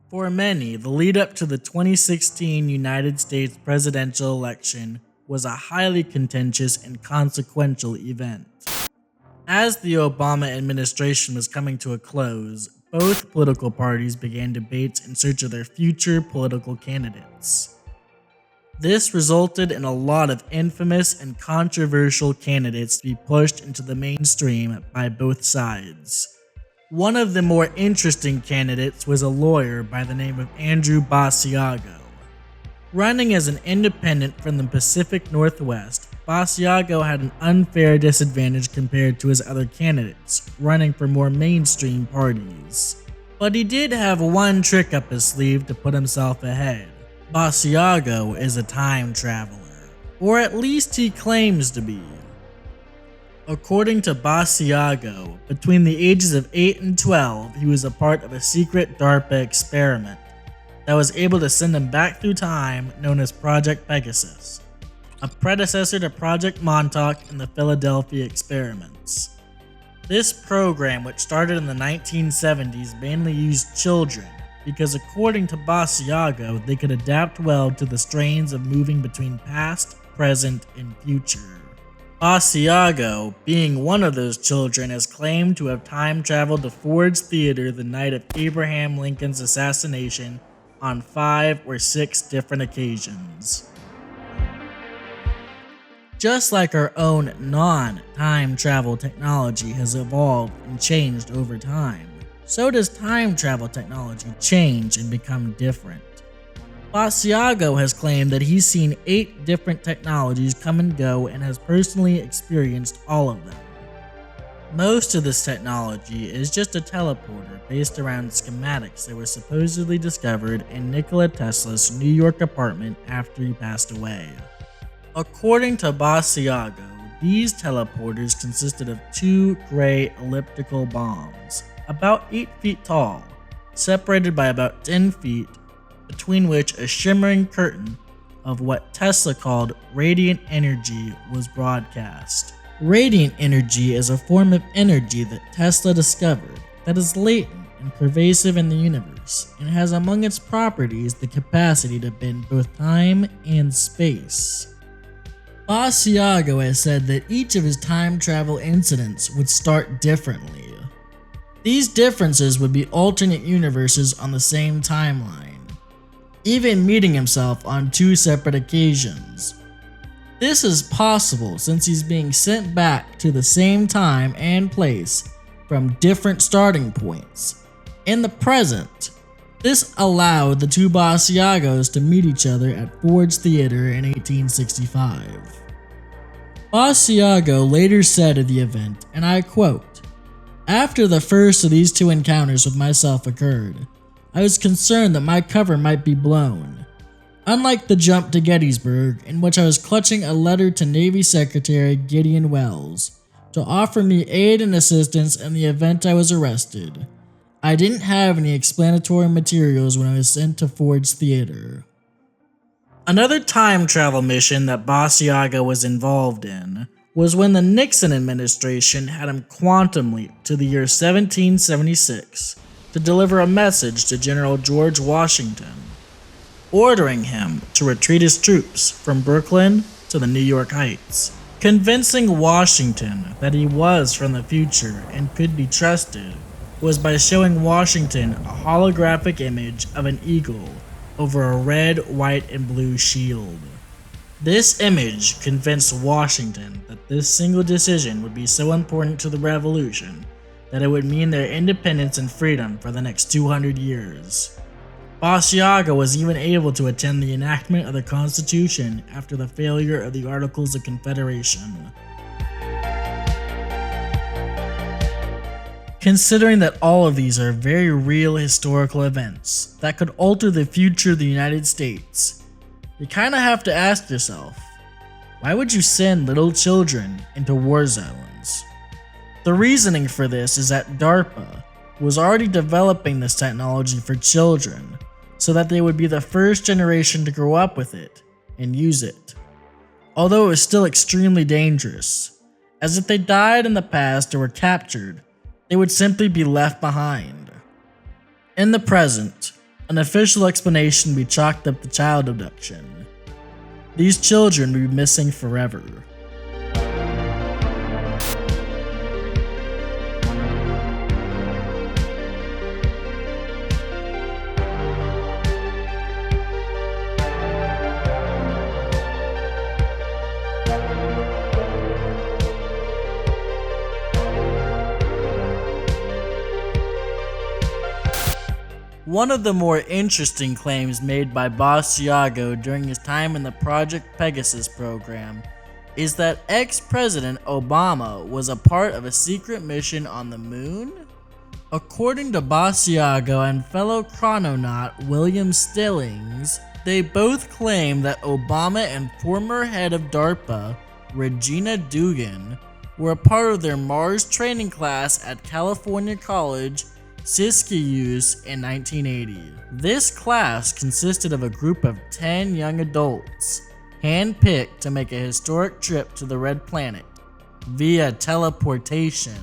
For many, the lead up to the 2016 United States presidential election was a highly contentious and consequential event. As the Obama administration was coming to a close, both political parties began debates in search of their future political candidates. This resulted in a lot of infamous and controversial candidates to be pushed into the mainstream by both sides. One of the more interesting candidates was a lawyer by the name of Andrew Basiago. Running as an independent from the Pacific Northwest, Basiago had an unfair disadvantage compared to his other candidates, running for more mainstream parties. But he did have one trick up his sleeve to put himself ahead. Basiago is a time traveler, or at least he claims to be. According to Basiago, between the ages of 8 and 12, he was a part of a secret DARPA experiment that was able to send him back through time, known as Project Pegasus, a predecessor to Project Montauk and the Philadelphia experiments. This program, which started in the 1970s, mainly used children because, according to Basiago, they could adapt well to the strains of moving between past, present, and future. Basiago, being one of those children, is claimed to have time traveled to Ford's Theater the night of Abraham Lincoln's assassination on 5 or 6 different occasions. Just like our own non-time travel technology has evolved and changed over time, so does time travel technology change and become different. Basiago has claimed that he's seen 8 different technologies come and go and has personally experienced all of them. Most of this technology is just a teleporter based around schematics that were supposedly discovered in Nikola Tesla's New York apartment after he passed away. According to Basiago, these teleporters consisted of 2 gray elliptical bombs, about 8 feet tall, separated by about 10 feet, between which a shimmering curtain of what Tesla called radiant energy was broadcast. Radiant energy is a form of energy that Tesla discovered that is latent and pervasive in the universe, and has among its properties the capacity to bend both time and space. Basiago has said that each of his time travel incidents would start differently. These differences would be alternate universes on the same timeline, even meeting himself on 2 separate occasions. This is possible since he's being sent back to the same time and place from different starting points. In the present, this allowed the 2 Basiagos to meet each other at Ford's Theater in 1865. Basiago later said of the event, and I quote, "After the first of these 2 encounters with myself occurred, I was concerned that my cover might be blown. Unlike the jump to Gettysburg, in which I was clutching a letter to Navy Secretary Gideon Welles to offer me aid and assistance in the event I was arrested, I didn't have any explanatory materials when I was sent to Ford's Theater." Another time travel mission that Basiago was involved in was when the Nixon administration had him quantum leap to the year 1776 to deliver a message to General George Washington, ordering him to retreat his troops from Brooklyn to the New York Heights, convincing Washington that he was from the future and could be trusted was by showing Washington a holographic image of an eagle over a red, white, and blue shield. This image convinced Washington that this single decision would be so important to the revolution that it would mean their independence and freedom for the next 200 years. Basiago was even able to attend the enactment of the Constitution after the failure of the Articles of Confederation. Considering that all of these are very real historical events that could alter the future of the United States, you kinda have to ask yourself, why would you send little children into war zones? The reasoning for this is that DARPA was already developing this technology for children so that they would be the first generation to grow up with it and use it. Although it was still extremely dangerous, as if they died in the past or were captured, they would simply be left behind. In the present, An official explanation would be chalked up to child abduction. These children would be missing forever. One of the more interesting claims made by Basiago during his time in the Project Pegasus program is that ex-President Obama was a part of a secret mission on the moon. According to Basiago and fellow chrononaut William Stillings, they both claim that Obama and former head of DARPA, Regina Dugan, were a part of their Mars training class at California College Siskiyous in 1980. This class consisted of a group of 10 young adults, handpicked to make a historic trip to the Red Planet via teleportation.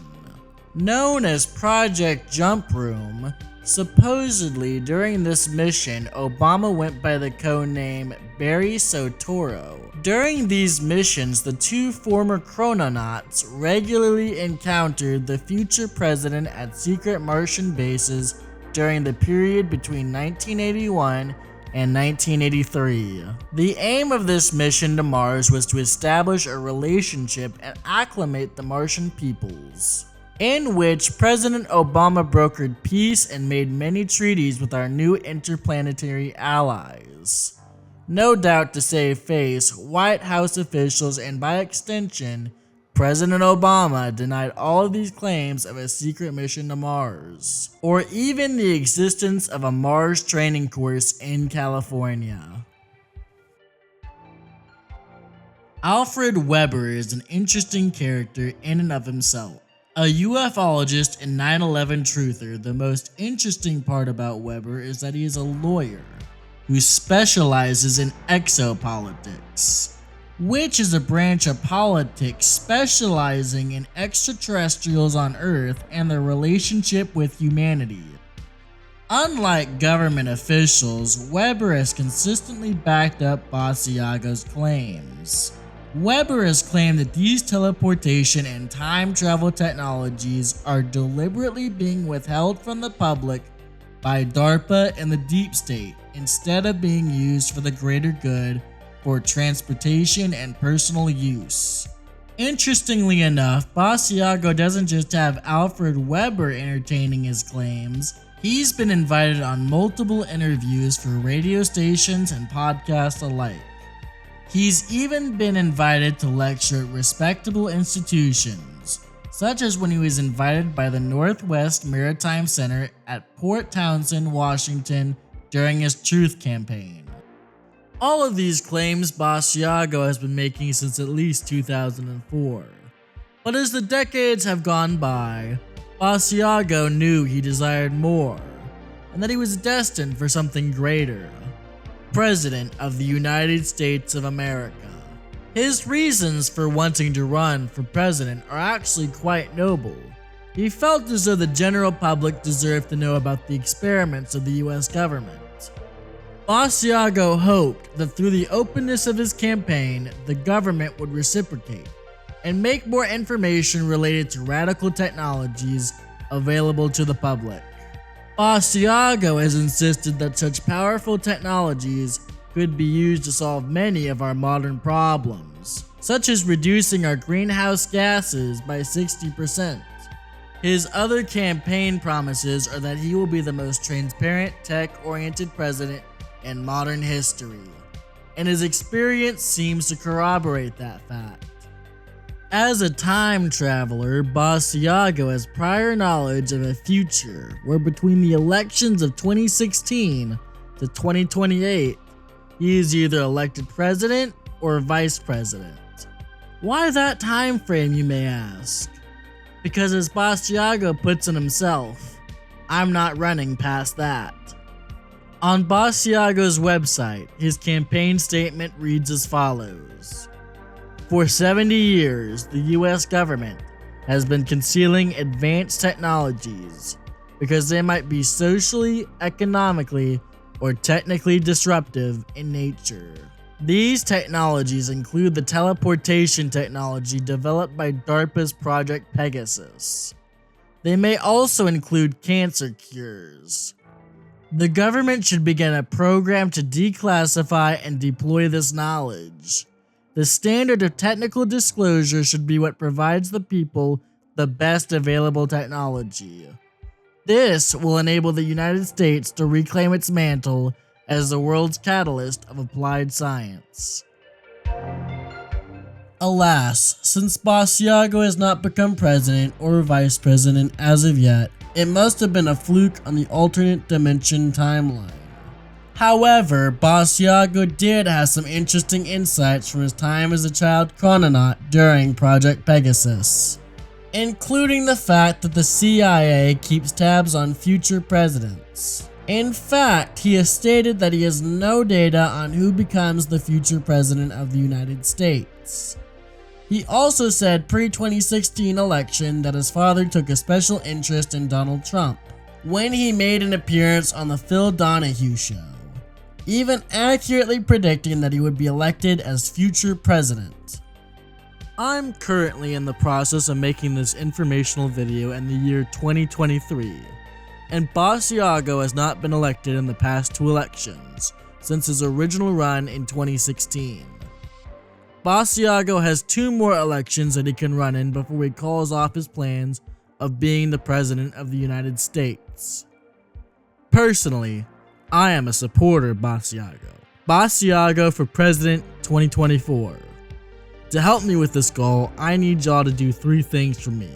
Known as Project Jump Room, supposedly during this mission, Obama went by the codename Barry Soetoro. During these missions, the two former chrononauts regularly encountered the future president at secret Martian bases during the period between 1981 and 1983. The aim of this mission to Mars was to establish a relationship and acclimate the Martian peoples, in which President Obama brokered peace and made many treaties with our new interplanetary allies. No doubt to save face, White House officials and by extension, President Obama denied all of these claims of a secret mission to Mars, or even the existence of a Mars training course in California. Alfred Weber is an interesting character in and of himself. A ufologist and 9/11 truther, the most interesting part about Weber is that he is a lawyer who specializes in exopolitics, which is a branch of politics specializing in extraterrestrials on Earth and their relationship with humanity. Unlike government officials, Weber has consistently backed up Basiago's claims. Weber has claimed that these teleportation and time travel technologies are deliberately being withheld from the public by DARPA and the deep state instead of being used for the greater good for transportation and personal use. Interestingly enough, Basiago doesn't just have Alfred Weber entertaining his claims, he's been invited on multiple interviews for radio stations and podcasts alike. He's even been invited to lecture at respectable institutions, such as when he was invited by the Northwest Maritime Center at Port Townsend, Washington during his Truth campaign. All of these claims Basiago has been making since at least 2004. But as the decades have gone by, Basiago knew he desired more, and that he was destined for something greater. President of the United States of America. His reasons for wanting to run for president are actually quite noble. He felt as though the general public deserved to know about the experiments of the US government. Basiago hoped that through the openness of his campaign, the government would reciprocate and make more information related to radical technologies available to the public. Basiago has insisted that such powerful technologies could be used to solve many of our modern problems, such as reducing our greenhouse gases by 60%. His other campaign promises are that he will be the most transparent, tech-oriented president in modern history, and his experience seems to corroborate that fact. As a time traveler, Basiago has prior knowledge of a future where between the elections of 2016 to 2028, he is either elected president or vice president. Why that time frame, you may ask? Because as Basiago puts it himself, I'm not running past that. On Basiago's website, his campaign statement reads as follows. For 70 years, the US government has been concealing advanced technologies because they might be socially, economically, or technically disruptive in nature. These technologies include the teleportation technology developed by DARPA's Project Pegasus. They may also include cancer cures. The government should begin a program to declassify and deploy this knowledge. The standard of technical disclosure should be what provides the people the best available technology. This will enable the United States to reclaim its mantle as the world's catalyst of applied science. Alas, since Basiago has not become president or vice president as of yet, it must have been a fluke on the alternate dimension timeline. However, Basiago did have some interesting insights from his time as a child chrononaut during Project Pegasus, including the fact that the CIA keeps tabs on future presidents. In fact, he has stated that he has no data on who becomes the future president of the United States. He also said pre-2016 election that his father took a special interest in Donald Trump when he made an appearance on the Phil Donahue Show, even accurately predicting that he would be elected as future president. I'm currently in the process of making this informational video in the year 2023, and Basiago has not been elected in the past 2 elections since his original run in 2016. Basiago has 2 more elections that he can run in before he calls off his plans of being the president of the United States. Personally, I am a supporter of Basiago. Basiago for President 2024. To help me with this goal, I need y'all to do 3 things for me.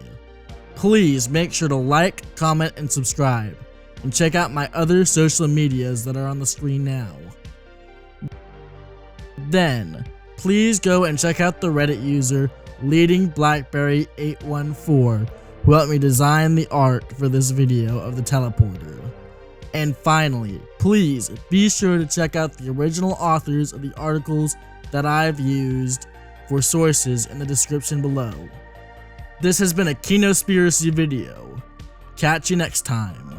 Please make sure to like, comment, and subscribe, and check out my other social medias that are on the screen now. Then, please go and check out the Reddit user LeadingBlackberry814 who helped me design the art for this video of the teleporter. And finally, please be sure to check out the original authors of the articles that I've used for sources in the description below. This has been a Kinospiracy video. Catch you next time.